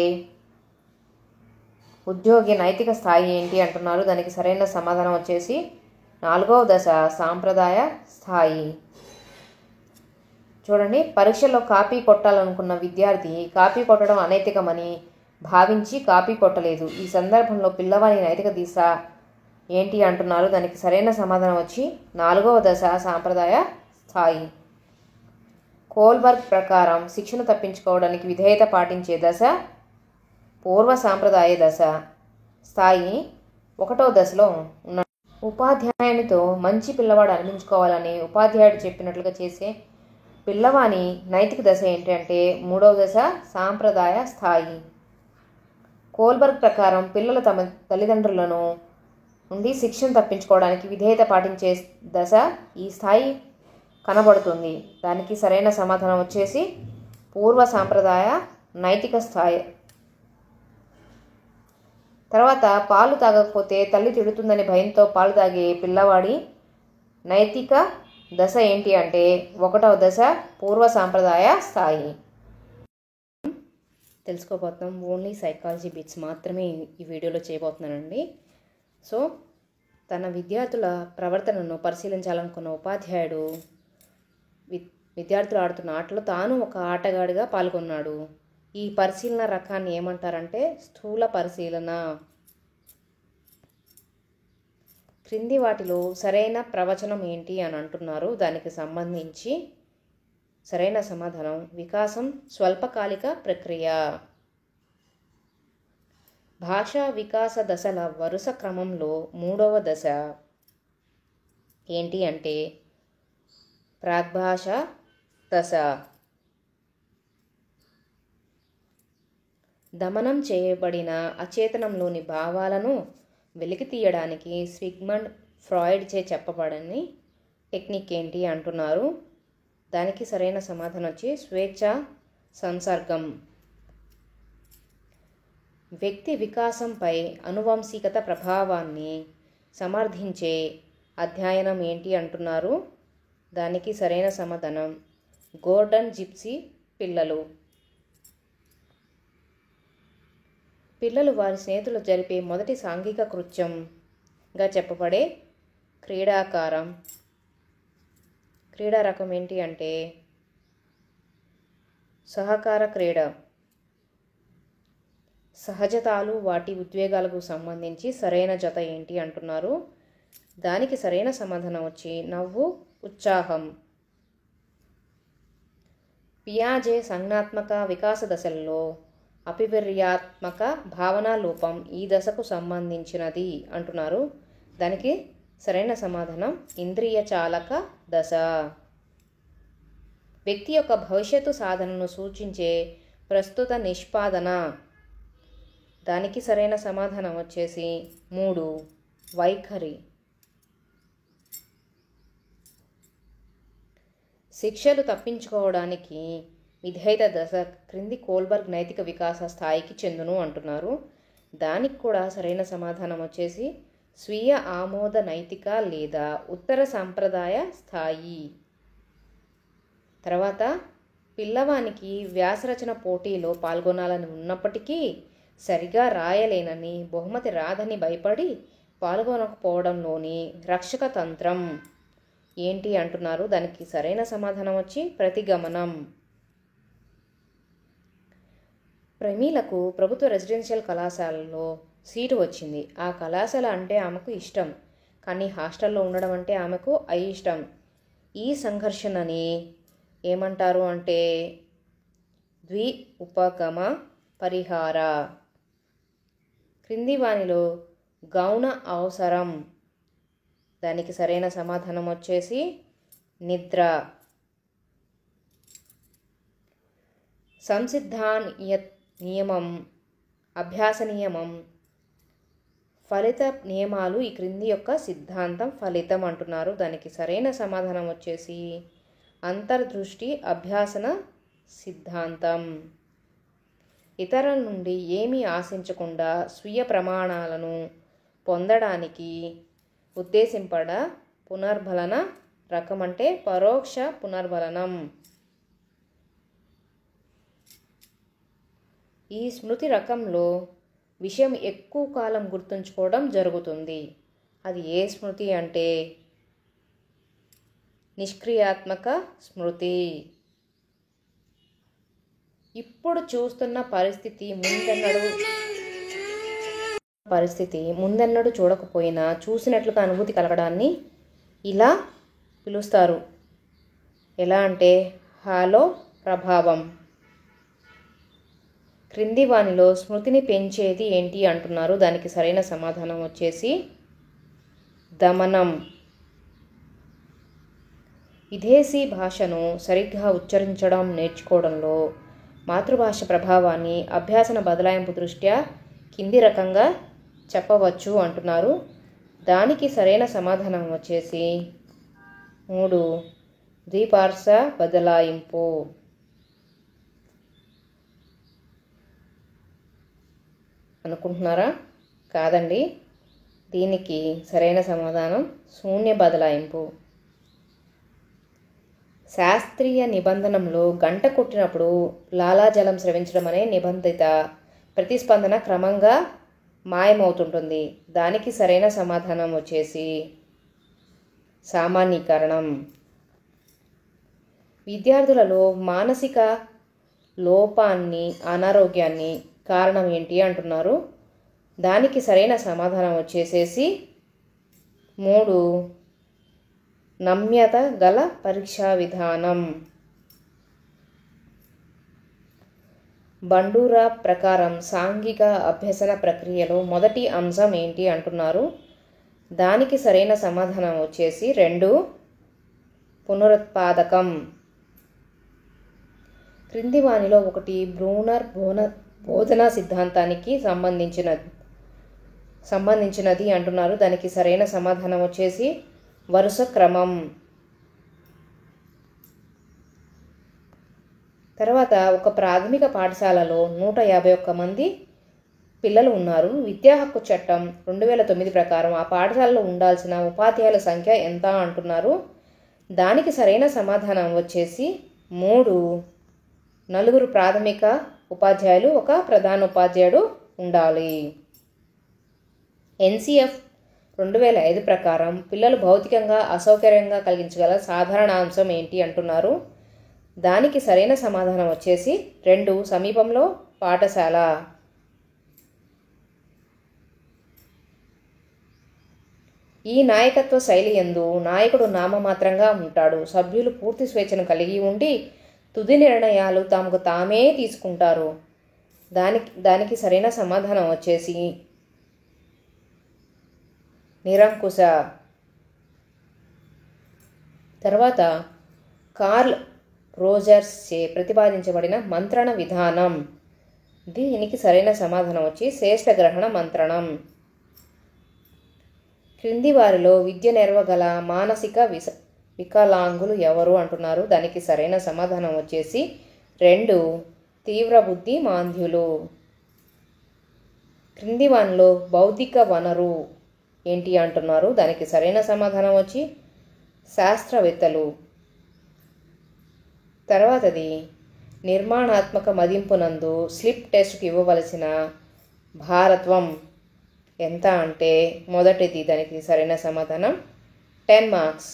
ఉద్యోగి నైతిక స్థాయి ఏంటి అంటున్నారు. దానికి సరైన సమాధానం వచ్చేసి 4వ దశ సాంప్రదాయ స్థాయి. చూడండి, పరీక్షలో కాపీ కొట్టాలనుకున్న విద్యార్థి కాపీ కొట్టడం అనైతికమని భావించి కాపీ కొట్టలేదు. ఈ సందర్భంలో పిల్లవాడి నైతిక దిశ ఏంటి అంటున్నారు. దానికి సరైన సమాధానం వచ్చి 4వ దశ సాంప్రదాయ స్థాయి. కోల్బర్గ్ ప్రకారం శిక్షను తప్పించుకోవడానికి విధేయత పాటించే దశ పూర్వ సాంప్రదాయ దశ. స్థాయి 1వ దశలో ఉన్న ఉపాధ్యాయునితో మంచి పిల్లవాడు అనిపించుకోవాలని ఉపాధ్యాయుడు చెప్పినట్లుగా చేసే పిల్లవాని నైతిక దశ ఏంటంటే 3వ దశ సాంప్రదాయ స్థాయి. కోల్బర్గ్ ప్రకారం పిల్లలు తమ తల్లిదండ్రులను నుండి శిక్షను తప్పించుకోవడానికి విధేయత పాటించే దశ ఈ స్థాయి కనబడుతుంది. దానికి సరైన సమాధానం వచ్చేసి పూర్వ సాంప్రదాయ నైతిక స్థాయి. తర్వాత పాలు తాగకపోతే తల్లి తిడుతుందని భయంతో పాలు తాగే పిల్లవాడి నైతిక దశ ఏంటి అంటే 1వ దశ పూర్వ సాంప్రదాయ స్థాయి. తెలుసుకోబోతున్నాం. ఓన్లీ సైకాలజీ బిట్స్ మాత్రమే ఈ వీడియోలో చేయబోతున్నానండి. సో తన విద్యార్థుల ప్రవర్తనను పరిశీలించాలనుకున్న ఉపాధ్యాయుడు విద్యార్థులు ఆడుతున్న ఆటలో తాను ఒక ఆటగాడిగా పాల్గొన్నాడు. ఈ పరిశీలన రకాన్ని ఏమంటారంటే స్థూల పరిశీలన. క్రింది వాటిలో సరైన ప్రవచనం ఏంటి అని అంటున్నారు. దానికి సంబంధించి సరైన సమాధానం వికాసం స్వల్పకాలిక ప్రక్రియ. భాషా వికాస దశల వరుస క్రమంలో 3వ దశ ఏంటి అంటే ప్రాగ్భాష దశ. దమనం చేయబడిన అచేతనంలోని భావాలను వెలికి తీయడానికి సిగ్మండ్ ఫ్రాయిడ్ చే చెప్పబడని టెక్నిక్ ఏంటి అంటున్నారు. దానికి సరైన సమాధానం వచ్చి స్వేచ్ఛ సంసర్గం. వ్యక్తి వికాసంపై అనువంశికత ప్రభావాన్ని సమర్థించే అధ్యయనం ఏంటి అంటున్నారు. దానికి సరైన సమాధానం గోర్డన్ జిప్సీ పిల్లలు. పిల్లలు వారి స్నేహితులు జరిపే మొదటి సాంఘిక కృత్యంగా చెప్పబడే క్రీడాకారం. క్రీడా రకం ఏంటి అంటే సహకార క్రీడ. సహజతాలు వాటి ఉద్వేగాలకు సంబంధించి సరైన జత ఏంటి అంటున్నారు. దానికి సరైన సమాధానం వచ్చి నవ్వు ఉత్సాహం. పియాజే సంజ్ఞాత్మక వికాస దశల్లో అపివిర్యాత్మక భావనా లోపం ఈ దశకు సంబంధించినది అంటున్నారు. దానికి సరైన సమాధానం ఇంద్రియ చాలక దశ. వ్యక్తి యొక్క భవిష్యత్తు సాధనను సూచించే ప్రస్తుత నిష్పాదన. దానికి సరైన సమాధానం వచ్చేసి 3 వైఖరి. శిక్షలు తప్పించుకోవడానికి విధేయత దశ క్రింది కోల్బర్గ్ నైతిక వికాస స్థాయికి చెందును అంటున్నారు. దానికి కూడా సరైన సమాధానం వచ్చేసి స్వీయ ఆమోద నైతిక లేదా ఉత్తర సాంప్రదాయ స్థాయి. తర్వాత పిల్లవానికి వ్యాసరచన పోటీలో పాల్గొనాలని ఉన్నప్పటికీ సరిగా రాయలేనని బహుమతి రాదని భయపడి పాల్గొనకపోవడంలోని రక్షక తంత్రం ఏంటి అంటున్నారు. దానికి సరైన సమాధానం వచ్చి ప్రతిగమనం. ప్రమీలకు ప్రభుత్వ రెసిడెన్షియల్ కళాశాలలో సీటు వచ్చింది. ఆ కళాశాల అంటే ఆమెకు ఇష్టం, కానీ హాస్టల్లో ఉండడం అంటే ఆమెకు అయిష్టం. ఈ సంఘర్షణని ఏమంటారు అంటే ద్వి ఉపగమ పరిహార. క్రింది వానిలో గౌణ అవసరం. దానికి సరైన సమాధానం వచ్చేసి నిద్ర. సంసిద్ధాన్ నియమం, అభ్యాస నియమం, ఫలిత నియమాలు ఈ క్రింది యొక్క సిద్ధాంతం ఫలితం అంటున్నారు. దానికి సరైన సమాధానం వచ్చేసి అంతర్దృష్టి అభ్యాసన సిద్ధాంతం. ఇతరుల నుండి ఏమీ ఆశించకుండా స్వీయ ప్రమాణాలను పొందడానికి ఉద్దేశింపడ పునర్బలన రకం అంటే పరోక్ష పునర్బలనం. ఈ స్మృతి రకంలో విషయం ఎక్కువ కాలం గుర్తుంచుకోవడం జరుగుతుంది. అది ఏ స్మృతి అంటే నిష్క్రియాత్మక స్మృతి. ఇప్పుడు చూస్తున్న పరిస్థితి ముందెన్నడూ చూడకపోయినా చూసినట్లుగా అనుభూతి కలగడాన్ని ఇలా పిలుస్తారు. ఎలా అంటే హాలో ప్రభావం. క్రింది వానిలో స్మృతిని పెంచేది ఏంటి అంటున్నారు. దానికి సరైన సమాధానం వచ్చేసి దమనం. విదేశీ భాషను సరిగ్గా ఉచ్చరించడం నేర్చుకోవడంలో మాతృభాష ప్రభావాన్ని అభ్యాసన బదలాయింపు దృష్ట్యా కింది రకంగా చెప్పవచ్చు అంటున్నారు. దానికి సరైన సమాధానం వచ్చేసి 3 ద్విపార్శ్వ బదలాయింపు. అనుకుంటున్నారా? కాదండి, దీనికి సరైన సమాధానం శూన్య బదలాయింపు. శాస్త్రీయ నిబంధనంలో గంట కొట్టినప్పుడు లాలాజలం స్రవించడం అనే నిబంధిత ప్రతిస్పందన క్రమంగా మాయమవుతుంటుంది. దానికి సరైన సమాధానం వచ్చేసి సామాన్యీకరణం. విద్యార్థులలో మానసిక లోపాన్ని అనారోగ్యాన్ని కారణం ఏంటి అంటున్నారు. దానికి సరైన సమాధానం వచ్చేసేసి 3 నమ్యత గల పరీక్షా విధానం. బండూరా ప్రకారం సాంఘిక అభ్యసన ప్రక్రియలో మొదటి అంశం ఏంటి అంటున్నారు. దానికి సరైన సమాధానం వచ్చేసి 2 పునరుత్పాదకం. క్రింది వానిలో ఒకటి బ్రూనర్ బోధనా సిద్ధాంతానికి సంబంధించినది అంటున్నారు. దానికి సరైన సమాధానం వచ్చేసి వరుస క్రమం. తర్వాత ఒక ప్రాథమిక పాఠశాలలో 151 మంది పిల్లలు ఉన్నారు. విద్యా హక్కు చట్టం 2009 ప్రకారం ఆ పాఠశాలలో ఉండాల్సిన ఉపాధ్యాయుల సంఖ్య ఎంత అంటున్నారు. దానికి సరైన సమాధానం వచ్చేసి 3 4 ప్రాథమిక ఉపాధ్యాయులు, 1 ప్రధాన ఉపాధ్యాయుడు ఉండాలి. ఎన్సిఎఫ్ 2005 ప్రకారం పిల్లలు భౌతికంగా అసౌకర్యంగా కలిగించగల సాధారణ అంశం ఏంటి అంటున్నారు. దానికి సరైన సమాధానం వచ్చేసి 2 సమీపంలో పాఠశాల. ఈ నాయకత్వ శైలి యందు నాయకుడు నామమాత్రంగా ఉంటాడు. సభ్యులు పూర్తి స్వేచ్ఛను కలిగి ఉండి తుది నిర్ణయాలు తమకు తామే తీసుకుంటారు. దానికి సరైన సమాధానం వచ్చేసి నిరంకుశ. తర్వాత కార్ల్ రోజర్స్ చే ప్రతిపాదించబడిన మంత్రణ విధానం. దీనికి సరైన సమాధానం వచ్చి శ్రేష్ఠ గ్రహణ మంత్రణం. క్రింది వారిలో విద్య నెరవగల మానసిక వికలాంగులు ఎవరు అంటున్నారు. దానికి సరైన సమాధానం వచ్చేసి 2 తీవ్ర బుద్ధి మాంద్యులు. క్రింది వానిలో బౌద్ధిక వనరు ఏంటి అంటున్నారు. దానికి సరైన సమాధానం వచ్చి శాస్త్రవేత్తలు. తర్వాతది నిర్మాణాత్మక మదింపునందు స్లిప్ టెస్ట్కి ఇవ్వవలసిన భారత్వం ఎంత అంటే మొదటిది. దానికి సరైన సమాధానం 10 మార్క్స్.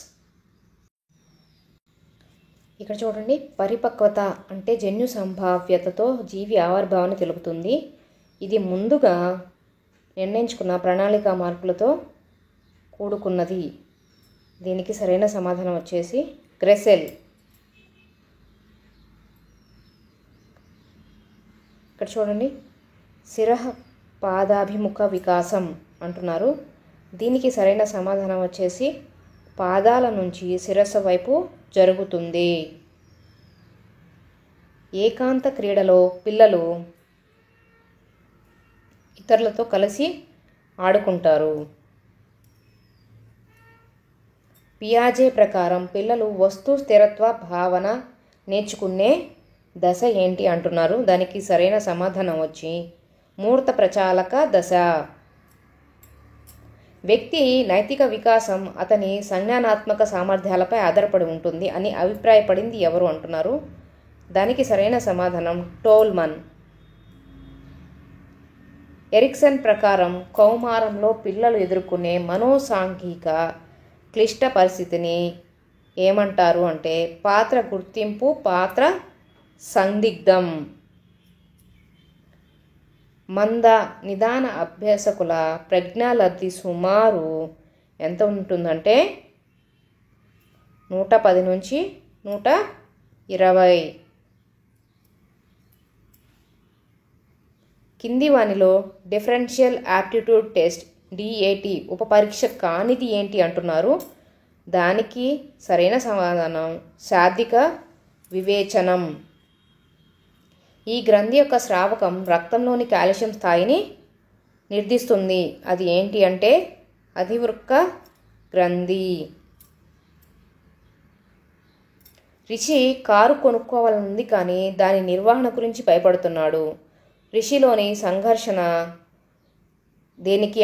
ఇక్కడ చూడండి, పరిపక్వత అంటే జన్యు సంభావ్యతతో జీవి ఆవిర్భావాన్ని తెలుపుతుంది. ఇది ముందుగా నిర్ణయించుకున్న ప్రణాళిక మార్పులతో కూడుకున్నది. దీనికి సరైన సమాధానం వచ్చేసి గ్రెసెల్. ఇక్కడ చూడండి, శిరః పాదాభిముఖ వికాసం అంటున్నారు. దీనికి సరైన సమాధానం వచ్చేసి పాదాల నుంచి శిరస్సు వైపు జరుగుతుంది. ఏకాంత క్రీడలో పిల్లలు ఇతరులతో కలిసి ఆడుకుంటారు. పియాజే ప్రకారం పిల్లలు వస్తు స్థిరత్వ భావన నేర్చుకునే దశ ఏంటి అంటున్నారు. దానికి సరైన సమాధానం వచ్చి మూర్త ప్రచాలక దశ. వ్యక్తి నైతిక వికాసం అతని సంజ్ఞానాత్మక సామర్థ్యాలపై ఆధారపడి ఉంటుంది అని అభిప్రాయపడింది ఎవరు అంటున్నారు. దానికి సరైన సమాధానం టోల్మన్. ఎరిక్సన్ ప్రకారం కౌమారంలో పిల్లలు ఎదుర్కొనే మనోసాంఘిక క్లిష్ట పరిస్థితిని ఏమంటారు అంటే పాత్ర గుర్తింపు, పాత్ర సందిగ్ధం. మంద నిదాన అభ్యాసకుల ప్రజ్ఞాలబ్ధి సుమారు ఎంత ఉంటుందంటే 110 నుంచి 120. కింది వానిలో డిఫరెన్షియల్ యాప్టిట్యూడ్ టెస్ట్ DAT ఉపపరీక్ష కానిది ఏంటి అంటున్నారు. దానికి సరైన సమాధానం శాబ్దిక వివేచనం. ఈ గ్రంథి యొక్క స్రావకం రక్తంలోని కాల్షియం స్థాయిని నిర్దిస్తుంది. అది ఏంటి అంటే అధివృక్క గ్రంథి. రిషి కారు కొనుక్కోవాలనుంది కానీ దాని నిర్వహణ గురించి భయపడుతున్నాడు. రిషిలోని సంఘర్షణ దేనికి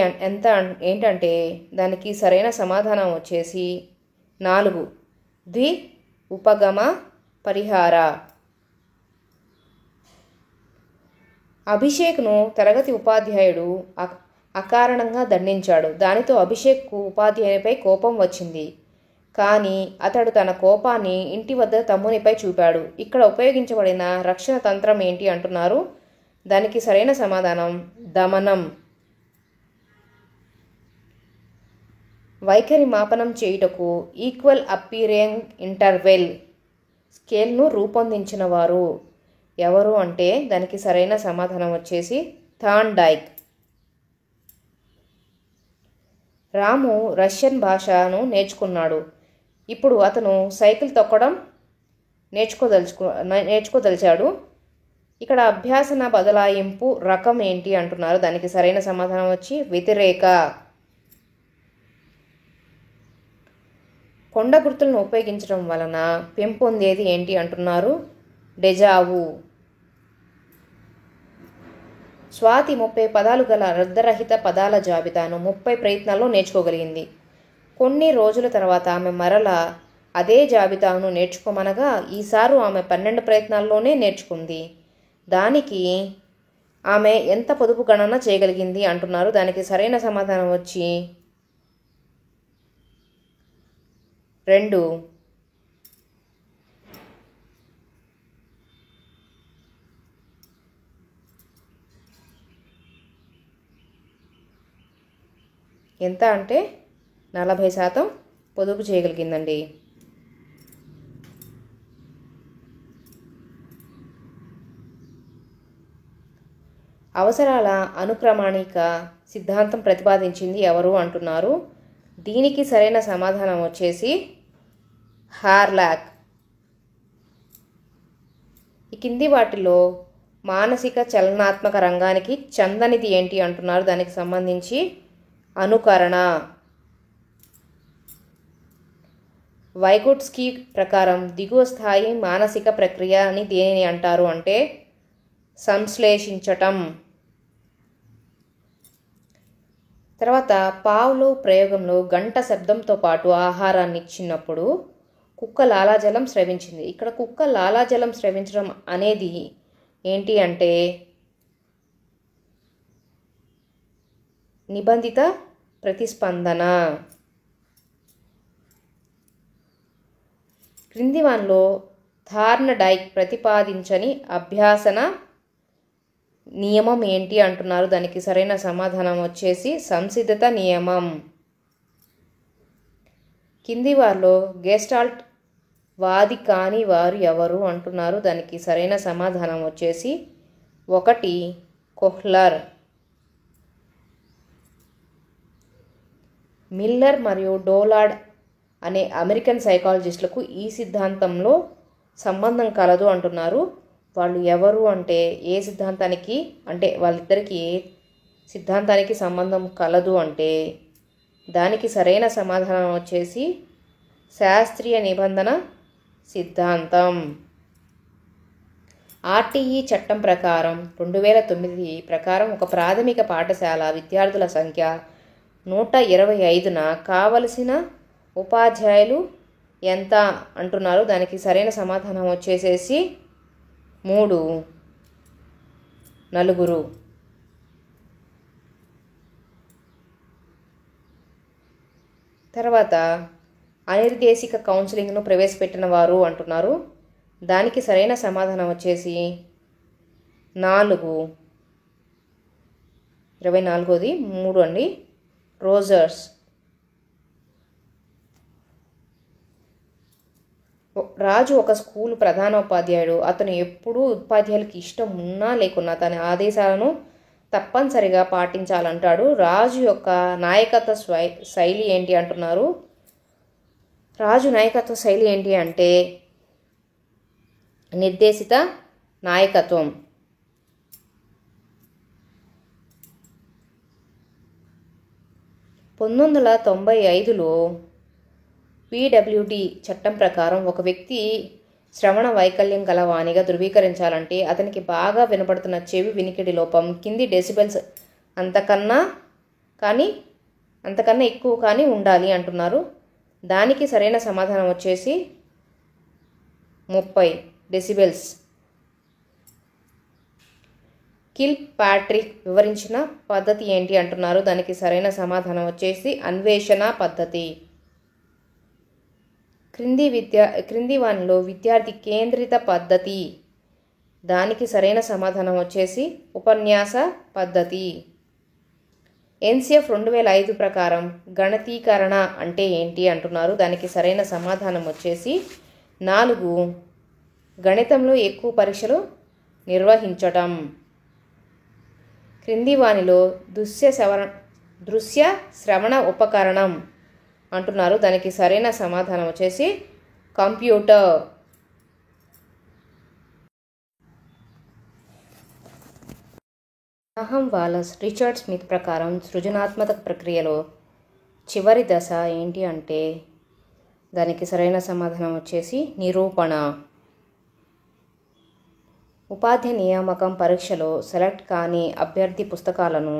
ఏంటంటే దానికి సరైన సమాధానం వచ్చేసి 4 ద్వి ఉపగమ పరిహార. అభిషేక్ను తరగతి ఉపాధ్యాయుడు అకారణంగా దండించాడు. దానితో అభిషేక్కు ఉపాధ్యాయునిపై కోపం వచ్చింది. కానీ అతడు తన కోపాన్ని ఇంటి వద్ద తమ్మునిపై చూపాడు. ఇక్కడ ఉపయోగించబడిన రక్షణ తంత్రం ఏంటి అంటున్నారు. దానికి సరైన సమాధానం దమనం. వైఖరి మాపనం చేయుటకు ఈక్వల్ అపీరింగ్ ఇంటర్వెల్ స్కేల్ను రూపొందించిన వారు ఎవరు అంటే దానికి సరైన సమాధానం వచ్చేసి థార్న్డైక్. రాము రష్యన్ భాషను నేర్చుకున్నాడు. ఇప్పుడు అతను సైకిల్ తొక్కడం నేర్చుకోదలిచాడు. ఇక్కడ అభ్యాసన బదలాయింపు రకం ఏంటి అంటున్నారు. దానికి సరైన సమాధానం వచ్చి వ్యతిరేక. కొండ గుర్తులను ఉపయోగించడం వలన పెంపొందేది ఏంటి అంటున్నారు. డెజావు. స్వాతి 30 పదాలు గల అర్ధరహిత పదాల జాబితాను 30 ప్రయత్నాల్లో నేర్చుకోగలిగింది. కొన్ని రోజుల తర్వాత ఆమె మరలా అదే జాబితాను నేర్చుకోమనగా ఈసారి ఆమె 12 ప్రయత్నాల్లోనే నేర్చుకుంది. దానికి ఆమె ఎంత పొదుపు గణన చేయగలిగింది అంటున్నారు. దానికి సరైన సమాధానం వచ్చి 2. ఎంత అంటే 40% పొదుపు చేయగలిగిందండి. అవసరాల అనుక్రమణిక సిద్ధాంతం ప్రతిపాదించింది ఎవరు అంటున్నారు. దీనికి సరైన సమాధానం వచ్చేసి హార్లాక్. ఈ కింది వాటిలో మానసిక చలనాత్మక రంగానికి చందనిది ఏంటి అంటున్నారు. దానికి సంబంధించి అనుకరణ. వైగోట్స్కీ ప్రకారం దిగువ స్థాయి మానసిక ప్రక్రియ అని దేనిని అంటారు అంటే సంశ్లేషించటం. తర్వాత పావ్లోవ్ ప్రయోగంలో గంట శబ్దంతో పాటు ఆహారాన్ని ఇచ్చినప్పుడు కుక్క లాలాజలం స్రవించింది. ఇక్కడ కుక్క లాలాజలం స్రవించడం అనేది ఏంటి అంటే నిబంధిత ప్రతిస్పందన. క్రింది వానిలో థార్న్డైక్ ప్రతిపాదించని అభ్యాసన నియమం ఏంటి అంటున్నారు. దానికి సరైన సమాధానం వచ్చేసి సంసిద్ధత నియమం. కింది వారిలో గెస్టాల్ట్ వాది కాని వారు ఎవరు అంటున్నారు. దానికి సరైన సమాధానం వచ్చేసి 1 కోహ్లర్. మిల్లర్ మరియు డోలార్డ్ అనే అమెరికన్ సైకాలజిస్టులకు ఈ సిద్ధాంతంలో సంబంధం కలదు అంటున్నారు. వాళ్ళు ఎవరు అంటే ఏ సిద్ధాంతానికి అంటే వాళ్ళిద్దరికీ ఏ సిద్ధాంతానికి సంబంధం కలదు అంటే దానికి సరైన సమాధానం వచ్చేసి శాస్త్రీయ నిబంధన సిద్ధాంతం. RTE చట్టం ప్రకారం 2009 ప్రకారం ఒక ప్రాథమిక పాఠశాల విద్యార్థుల సంఖ్య 125న కావలసిన ఉపాధ్యాయులు ఎంత అంటున్నారు. దానికి సరైన సమాధానం వచ్చేసేసి 3 4. తర్వాత అనిర్దేశిక కౌన్సిలింగ్ను ప్రవేశపెట్టిన వారు అంటున్నారు. దానికి సరైన సమాధానం వచ్చేసి 24ది 3 అండి, రోజర్స్. రాజు ఒక స్కూలు ప్రధానోపాధ్యాయుడు. అతను ఎప్పుడూ ఉపాధ్యాయులకి ఇష్టం ఉన్నా లేకున్నా తన ఆదేశాలను తప్పనిసరిగా పాటించాలంటాడు. రాజు యొక్క నాయకత్వ శైలి ఏంటి అంటున్నారు. రాజు నాయకత్వ శైలి ఏంటి అంటే నిర్దేశిత నాయకత్వం. (1995లో పీడబ్ల్యూడి చట్టం ప్రకారం ఒక వ్యక్తి శ్రవణ వైకల్యం గల వానిగా ధృవీకరించాలంటే అతనికి బాగా వినపడుతున్న చెవి వినికిడి లోపం కింది డెసిబెల్స్ అంతకన్నా ఎక్కువ కానీ ఉండాలి అంటున్నారు. దానికి సరైన సమాధానం వచ్చేసి 30 డెసిబెల్స్. కిల్ ప్యాట్రిక్ వివరించిన పద్ధతి ఏంటి అంటున్నారు. దానికి సరైన సమాధానం వచ్చేసి అన్వేషణ పద్ధతి. క్రింది వానిలో విద్యార్థి కేంద్రిత పద్ధతి. దానికి సరైన సమాధానం వచ్చేసి ఉపన్యాస పద్ధతి. ఎన్సిఎఫ్ 2005 ప్రకారం గణకీకరణ అంటే ఏంటి అంటున్నారు. దానికి సరైన సమాధానం వచ్చేసి 4 గణితంలో ఎక్కువ పరీక్షలు నిర్వహించటం. క్రింది వానిలో దృశ్య శ్రవణ ఉపకరణం అంటున్నారు. దానికి సరైన సమాధానం వచ్చేసి computer. Graham Wallas, Richard Smith ప్రకారం సృజనాత్మక ప్రక్రియలో చివరి దశ ఏంటి అంటే దానికి సరైన సమాధానం వచ్చేసి నిరూపణ. ఉపాధ్యాయ నియామకం పరీక్షలో సెలెక్ట్ కాని అభ్యర్థి పుస్తకాలను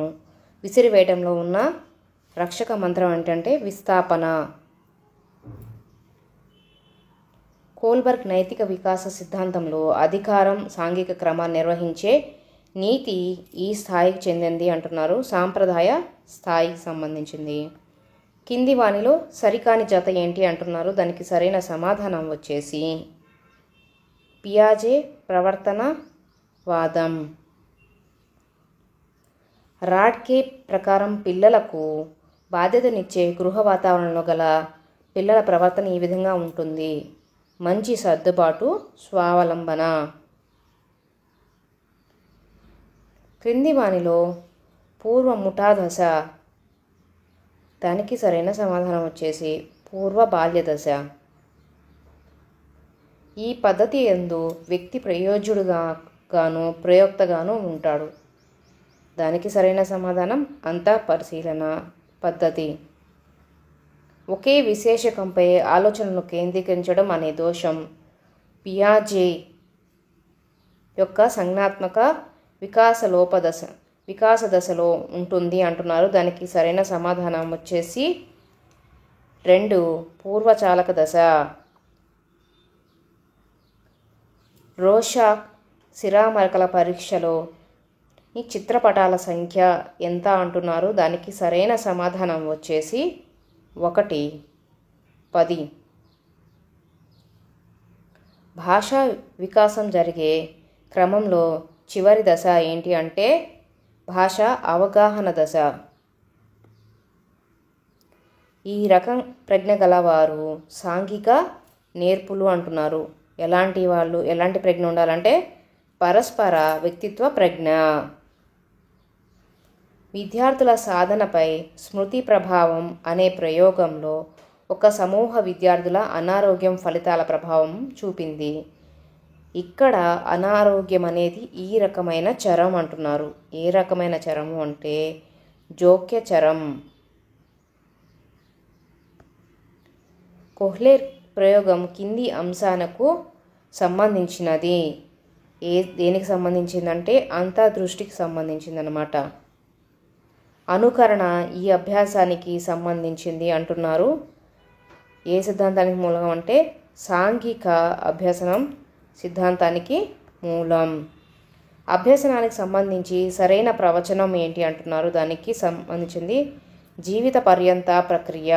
విసిరివేయడంలో ఉన్న రక్షక మంత్రం ఏంటంటే విస్థాపన. కోల్బర్గ్ నైతిక వికాస సిద్ధాంతంలో అధికారం సాంఘిక క్రమాన్ని నిర్వహించే నీతి ఈ స్థాయికి చెందింది అంటున్నారు. సాంప్రదాయ స్థాయికి సంబంధించింది. కింది వానిలో సరికాని జత ఏంటి అంటున్నారు. దానికి సరైన సమాధానం వచ్చేసి పియాజే ప్రవర్తనవాదం. రాడ్కే ప్రకారం పిల్లలకు బాధ్యతనిచ్చే గృహ వాతావరణంలో గల పిల్లల ప్రవర్తన ఈ విధంగా ఉంటుంది. మంచి సర్దుబాటు, స్వావలంబన. క్రింది వానిలో పూర్వ ముఠా దశ. దానికి సరైన సమాధానం వచ్చేసి పూర్వ బాల్య దశ. ఈ పద్ధతి యందు వ్యక్తి ప్రయోజ్యుడుగాను ప్రయోక్తగాను ఉంటాడు. దానికి సరైన సమాధానం అంతఃపరిశీలన పద్ధతి. ఒకే విశేషకంపై ఆలోచనను కేంద్రీకరించడం అనే దోషం పియాజే యొక్క సంజ్ఞాత్మక వికాస దశలో ఉంటుంది అంటున్నారు. దానికి సరైన సమాధానం వచ్చేసి 2 పూర్వచాలక దశ. రోషాక్ సిరామరకల పరీక్షలో ఈ చిత్రపటాల సంఖ్య ఎంత అంటున్నారు. దానికి సరైన సమాధానం వచ్చేసి 1, 10. భాషా వికాసం జరిగే క్రమంలో చివరి దశ ఏంటి అంటే భాషా అవగాహన దశ. ఈ రకం ప్రజ్ఞ గలవారు సాంఘిక నేర్పులు అంటున్నారు. ఎలాంటి ప్రజ్ఞ ఉండాలంటే పరస్పర వ్యక్తిత్వ ప్రజ్ఞ. విద్యార్థుల సాధనపై స్మృతి ప్రభావం అనే ప్రయోగంలో ఒక సమూహ విద్యార్థుల అనారోగ్యం ఫలితాల ప్రభావం చూపింది. ఇక్కడ అనారోగ్యం అనేది ఈ రకమైన చరం అంటున్నారు. ఏ రకమైన చరము అంటే జోక్య చరం. కోహ్లెర్ ప్రయోగం కింది అంశాలకు సంబంధించినది. దేనికి సంబంధించిందంటే అంతర్దృష్టికి సంబంధించిందనమాట. అనుకరణ ఈ అభ్యాసానికి సంబంధించింది అంటున్నారు. ఏ సిద్ధాంతానికి మూలం అంటే సాంఘిక అభ్యసనం సిద్ధాంతానికి మూలం. అభ్యసనానికి సంబంధించి సరైన ప్రవచనం ఏంటి అంటున్నారు. దానికి సంబంధించింది జీవిత పర్యంత ప్రక్రియ.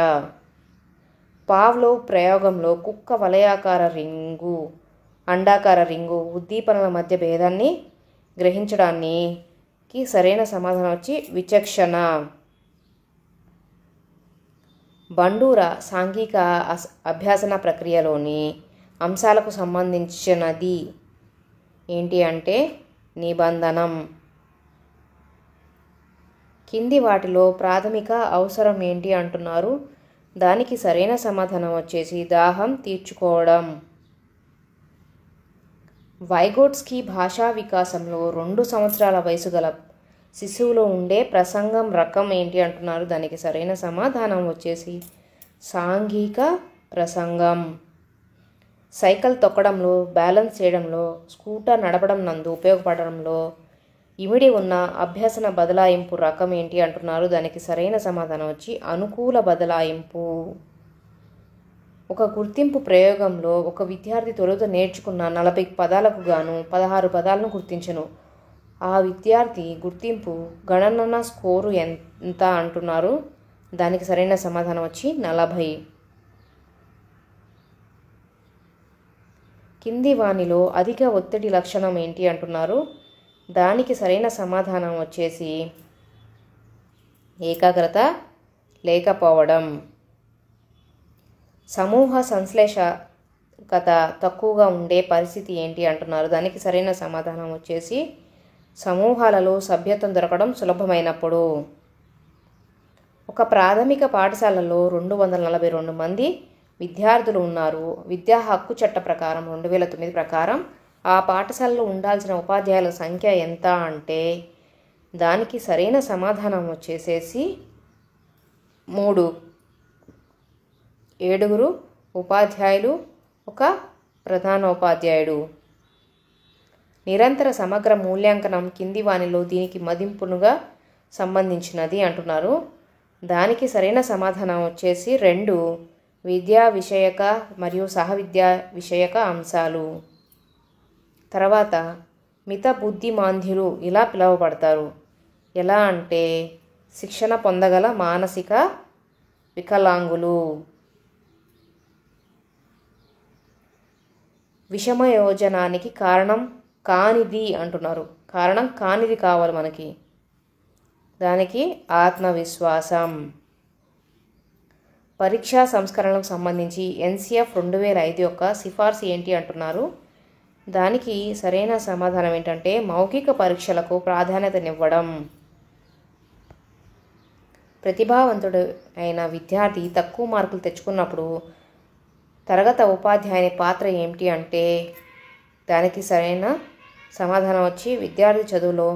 పావ్లోవ్ ప్రయోగంలో కుక్క వలయాకార రింగు, అండాకార రింగు ఉద్దీపనల మధ్య భేదాన్ని గ్రహించడానికి సరైన సమాధానం వచ్చి విచక్షణ. బండూర సాంఘిక అభ్యాసన ప్రక్రియలోని అంశాలకు సంబంధించినది ఏంటి అంటే నిబంధనం. కింది వాటిలో ప్రాథమిక అవసరం ఏంటి అంటున్నారు. దానికి సరైన సమాధానం వచ్చేసి దాహం తీర్చుకోవడం. వైగోట్స్కీ భాషా వికాసంలో 2 సంవత్సరాల వయసు గల శిశువులో ఉండే ప్రసంగం రకం ఏంటి అంటున్నారు. దానికి సరైన సమాధానం వచ్చేసి సాంఘిక ప్రసంగం. సైకిల్ తొక్కడంలో, బ్యాలెన్స్ చేయడంలో, స్కూటర్ నడపడం నందు ఉపయోగపడడంలో ఇమిడి ఉన్న అభ్యసన బదలాయింపు రకం ఏంటి అంటున్నారు. దానికి సరైన సమాధానం వచ్చి అనుకూల బదలాయింపు. ఒక గుర్తింపు ప్రయోగంలో ఒక విద్యార్థి తొలుత నేర్చుకున్న 40 పదాలకు గాను 16 పదాలను గుర్తించను. ఆ విద్యార్థి గుర్తింపు గణన స్కోరు ఎంత అంటున్నారు. దానికి సరైన సమాధానం వచ్చి 40. కింది వానిలో అధిక ఒత్తిడి లక్షణం ఏంటి అంటున్నారు. దానికి సరైన సమాధానం వచ్చేసి ఏకాగ్రత లేకపోవడం. సమూహ సంశ్లేషకత తక్కువగా ఉండే పరిస్థితి ఏంటి అంటున్నారు. దానికి సరైన సమాధానం వచ్చేసి సమూహాలలో సభ్యత్వం దొరకడం సులభమైనప్పుడు. ఒక ప్రాథమిక పాఠశాలలో 242 మంది విద్యార్థులు ఉన్నారు. విద్యా హక్కు చట్ట ప్రకారం 2009 ప్రకారం ఆ పాఠశాలలో ఉండాల్సిన ఉపాధ్యాయుల సంఖ్య ఎంత అంటే దానికి సరైన సమాధానం వచ్చేసేసి 3. 7 ఉపాధ్యాయులు, 1 ప్రధానోపాధ్యాయుడు. నిరంతర సమగ్ర మూల్యాంకనం కింది వానిలో దీనికి మదింపునుగా సంబంధించినది అంటున్నారు. దానికి సరైన సమాధానం వచ్చేసి 2 విద్యా విషయక మరియు సహవిద్యా విషయక అంశాలు. తర్వాత మిత బుద్ధిమాంద్యులు ఇలా పిలువబడతారు. ఎలా అంటే శిక్షణ పొందగల మానసిక వికలాంగులు. విషమయోజనానికి కారణం కానిది అంటున్నారు. కారణం కానిది కావాలి మనకి. దానికి ఆత్మవిశ్వాసం. పరీక్షా సంస్కరణలకు సంబంధించి NCF 2005 యొక్క సిఫార్సు ఏంటి అంటున్నారు. దానికి సరైన సమాధానం ఏంటంటే మౌఖిక పరీక్షలకు ప్రాధాన్యతనివ్వడం. ప్రతిభావంతుడు అయిన విద్యార్థి తక్కువ మార్కులు తెచ్చుకున్నప్పుడు తరగతి ఉపాధ్యాయుని పాత్ర ఏమిటి అంటే దానికి సరైన సమాధానం వచ్చి విద్యార్థి చదువులో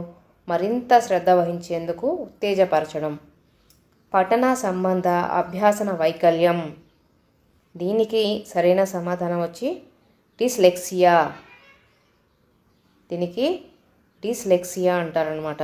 మరింత శ్రద్ధ వహించేందుకు ఉత్తేజపరచడం. పఠన సంబంధ అభ్యాసన వైకల్యం. దీనికి సరైన సమాధానం వచ్చి డిస్లెక్సియా. దీనికి డిస్లెక్సియా అంటారనమాట.